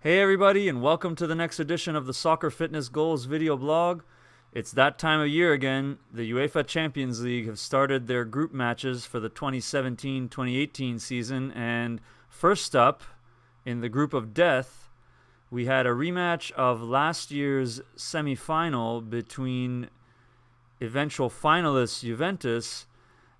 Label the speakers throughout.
Speaker 1: Hey everybody, and welcome to the next edition of the Soccer Fitness Goals video blog. It's that time of year again. The UEFA Champions League have started their group matches for the 2017-2018 season, and first up, in the group of death, we had a rematch of last year's semi-final between eventual finalists Juventus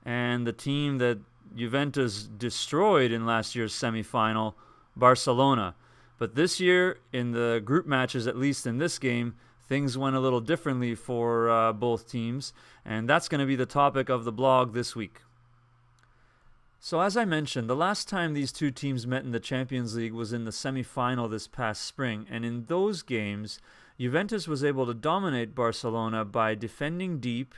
Speaker 1: and the team that Juventus destroyed in last year's semi-final, Barcelona. But this year, in the group matches, at least in this game, things went a little differently for both teams, and that's going to be the topic of the blog this week. So as I mentioned, the last time these two teams met in the Champions League was in the semi-final this past spring, and in those games, Juventus was able to dominate Barcelona by defending deep,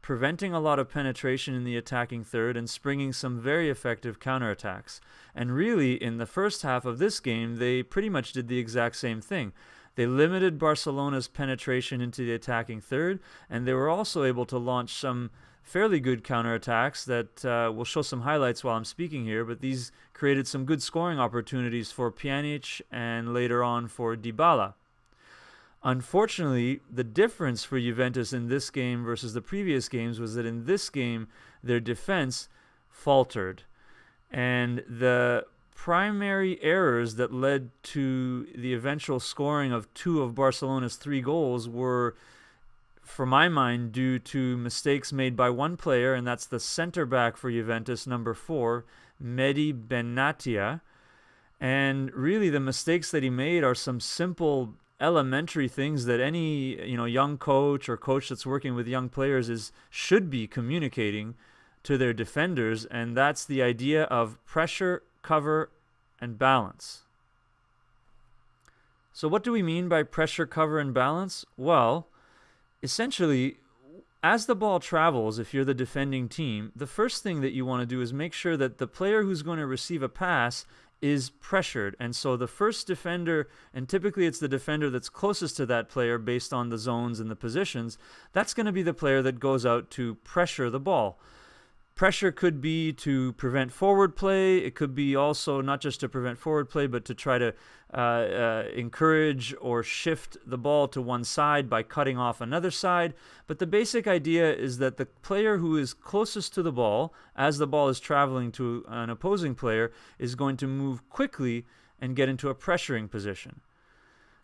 Speaker 1: preventing a lot of penetration in the attacking third, and springing some very effective counterattacks. And really, in the first half of this game, they pretty much did the exact same thing. They limited Barcelona's penetration into the attacking third, and they were also able to launch some fairly good counterattacks that we'll show some highlights while I'm speaking here, but these created some good scoring opportunities for Pjanic and later on for Dybala. Unfortunately, the difference for Juventus in this game versus the previous games was that in this game, their defense faltered. And the primary errors that led to the eventual scoring of two of Barcelona's 3 goals were, for my mind, due to mistakes made by one player, and that's the center back for Juventus, number 4, Benatia. And really, the mistakes that he made are some simple elementary things that any young coach or coach that's working with young players should be communicating to their defenders, and that's the idea of pressure, cover, and balance. So what do we mean by pressure, cover, and balance? Well, essentially, as the ball travels, if you're the defending team, the first thing that you want to do is make sure that the player who's going to receive a pass is pressured. And so the first defender, and typically it's the defender that's closest to that player based on the zones and the positions, that's going to be the player that goes out to pressure the ball. Pressure could be to prevent forward play. It could be also not just to prevent forward play, but to try to encourage or shift the ball to one side by cutting off another side. But the basic idea is that the player who is closest to the ball, as the ball is traveling to an opposing player, is going to move quickly and get into a pressuring position.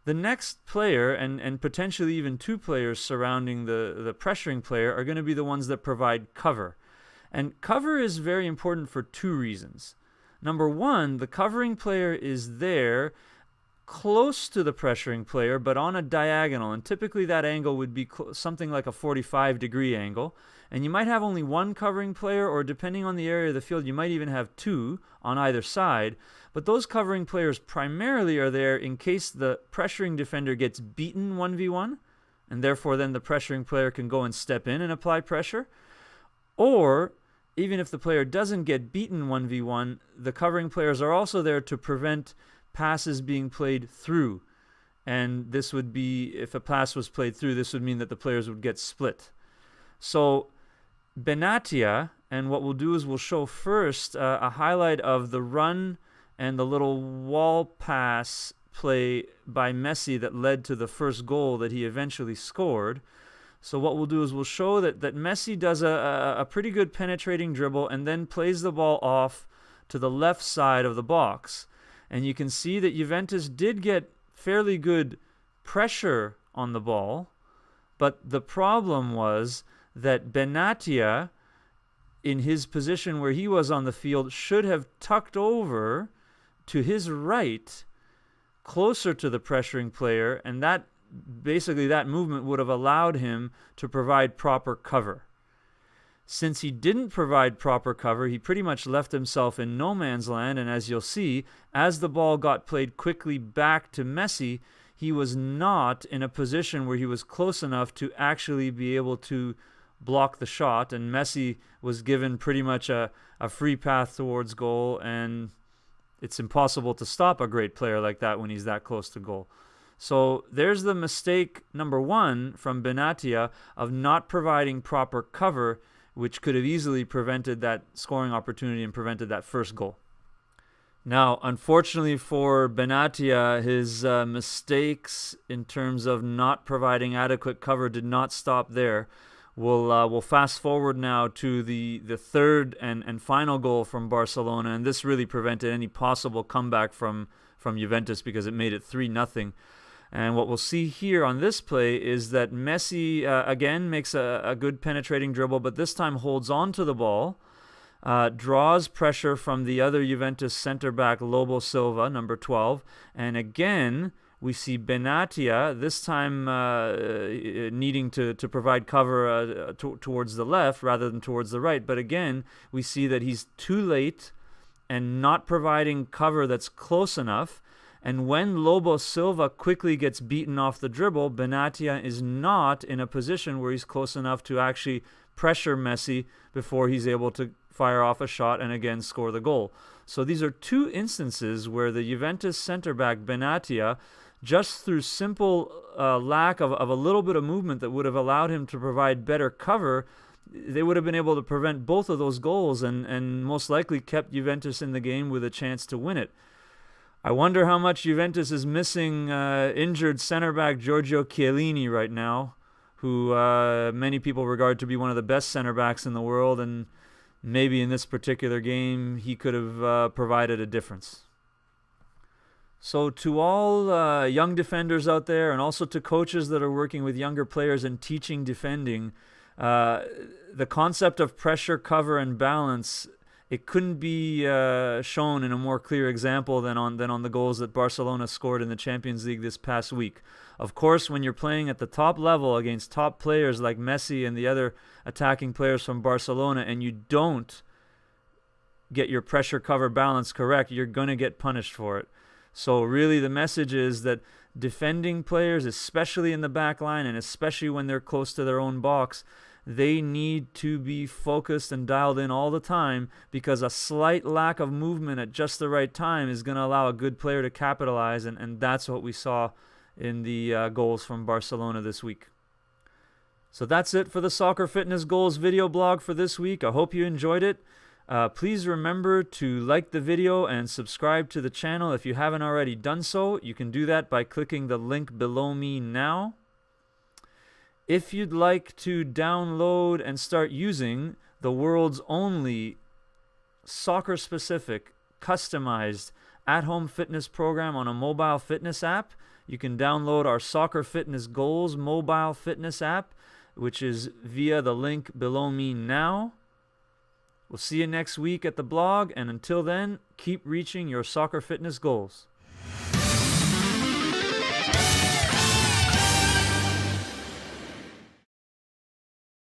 Speaker 1: The next player, and potentially even 2 players surrounding the pressuring player, are going to be the ones that provide cover. And cover is very important for 2 reasons. Number 1, the covering player is there close to the pressuring player, but on a diagonal. And typically that angle would be something like a 45-degree angle. And you might have only 1 covering player, or depending on the area of the field, you might even have 2 on either side. But those covering players primarily are there in case the pressuring defender gets beaten 1v1, and therefore then the pressuring player can go and step in and apply pressure. Or, even if the player doesn't get beaten 1v1, the covering players are also there to prevent passes being played through. And this would be, if a pass was played through, this would mean that the players would get split. So, Benatia, and what we'll do is we'll show first a highlight of the run and the little wall pass play by Messi that led to the first goal that he eventually scored. So what we'll do is we'll show that Messi does a pretty good penetrating dribble and then plays the ball off to the left side of the box. And you can see that Juventus did get fairly good pressure on the ball, but the problem was that Benatia, in his position where he was on the field, should have tucked over to his right, closer to the pressuring player, and that movement would have allowed him to provide proper cover. Since he didn't provide proper cover, he pretty much left himself in no man's land, and as you'll see, as the ball got played quickly back to Messi, he was not in a position where he was close enough to actually be able to block the shot, and Messi was given pretty much a free path towards goal, and it's impossible to stop a great player like that when he's that close to goal. So there's the mistake number 1 from Benatia of not providing proper cover, which could have easily prevented that scoring opportunity and prevented that first goal. Now, unfortunately for Benatia, his mistakes in terms of not providing adequate cover did not stop there. We'll fast forward now to the third and final goal from Barcelona, and this really prevented any possible comeback from Juventus because it made it 3-0. And what we'll see here on this play is that Messi, again, makes a good penetrating dribble, but this time holds on to the ball, draws pressure from the other Juventus center-back, Lobo Silva, number 12, and again, we see Benatia, this time needing to provide cover towards the left rather than towards the right, but again, we see that he's too late and not providing cover that's close enough. And when Lobo Silva quickly gets beaten off the dribble, Benatia is not in a position where he's close enough to actually pressure Messi before he's able to fire off a shot and again score the goal. So these are two instances where the Juventus center-back Benatia, just through simple lack of a little bit of movement that would have allowed him to provide better cover, they would have been able to prevent both of those goals and most likely kept Juventus in the game with a chance to win it. I wonder how much Juventus is missing injured center-back Giorgio Chiellini right now, who many people regard to be one of the best center-backs in the world, and maybe in this particular game he could have provided a difference. So to all young defenders out there, and also to coaches that are working with younger players and teaching defending, the concept of pressure, cover, and balance, it couldn't be shown in a more clear example than on the goals that Barcelona scored in the Champions League this past week. Of course, when you're playing at the top level against top players like Messi and the other attacking players from Barcelona, and you don't get your pressure cover balance correct, you're going to get punished for it. So really the message is that defending players, especially in the back line and especially when they're close to their own box, they need to be focused and dialed in all the time, because a slight lack of movement at just the right time is going to allow a good player to capitalize, and that's what we saw in the goals from Barcelona this week. So that's it for the Soccer Fitness Goals video blog for this week. I hope you enjoyed it. Please remember to like the video and subscribe to the channel if you haven't already done so. You can do that by clicking the link below me now. If you'd like to download and start using the world's only soccer-specific, customized, at-home fitness program on a mobile fitness app, you can download our Soccer Fitness Goals mobile fitness app, which is via the link below me now. We'll see you next week at the blog, and until then, keep reaching your soccer fitness goals.